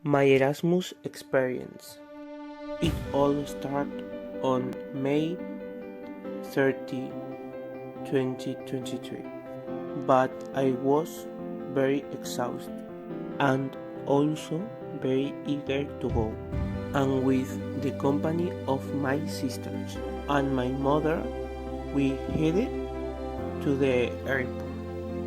My Erasmus experience. It all started on May 30, 2023, but I was very exhausted and also very eager to go, and with the company of my sisters and my mother, we headed to the airport.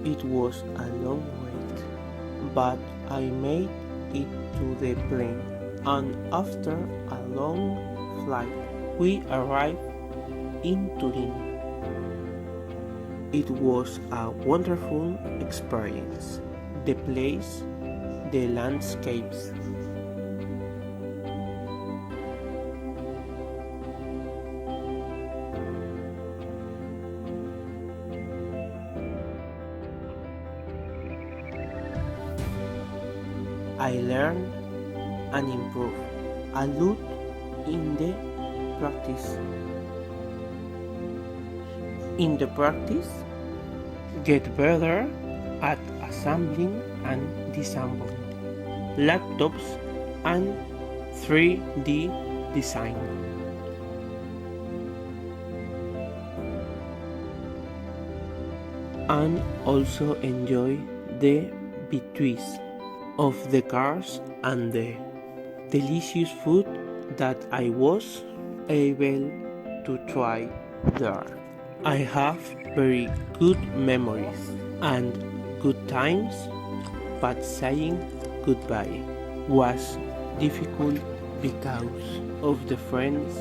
It was a long wait, but I made it to the plane, and after a long flight, we arrived in Torí. It was a wonderful experience. The place, the landscapes. I learned and improved a lot in the practice. In the practice, get better at assembling and disassembling laptops and 3D design. And also enjoy the betwixt of the cars and the delicious food that I was able to try there. I have very good memories and good times, but saying goodbye was difficult because of the friends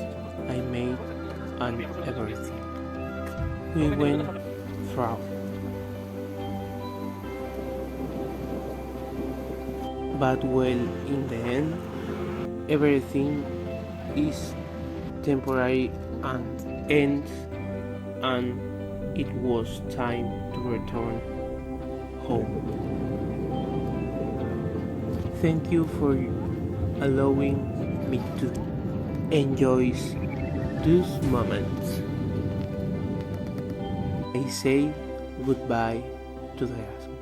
I made and everything we went through. But well, in the end, everything is temporary and ends, and it was time to return home. Thank you for allowing me to enjoy these moments. I say goodbye to the Erasmus.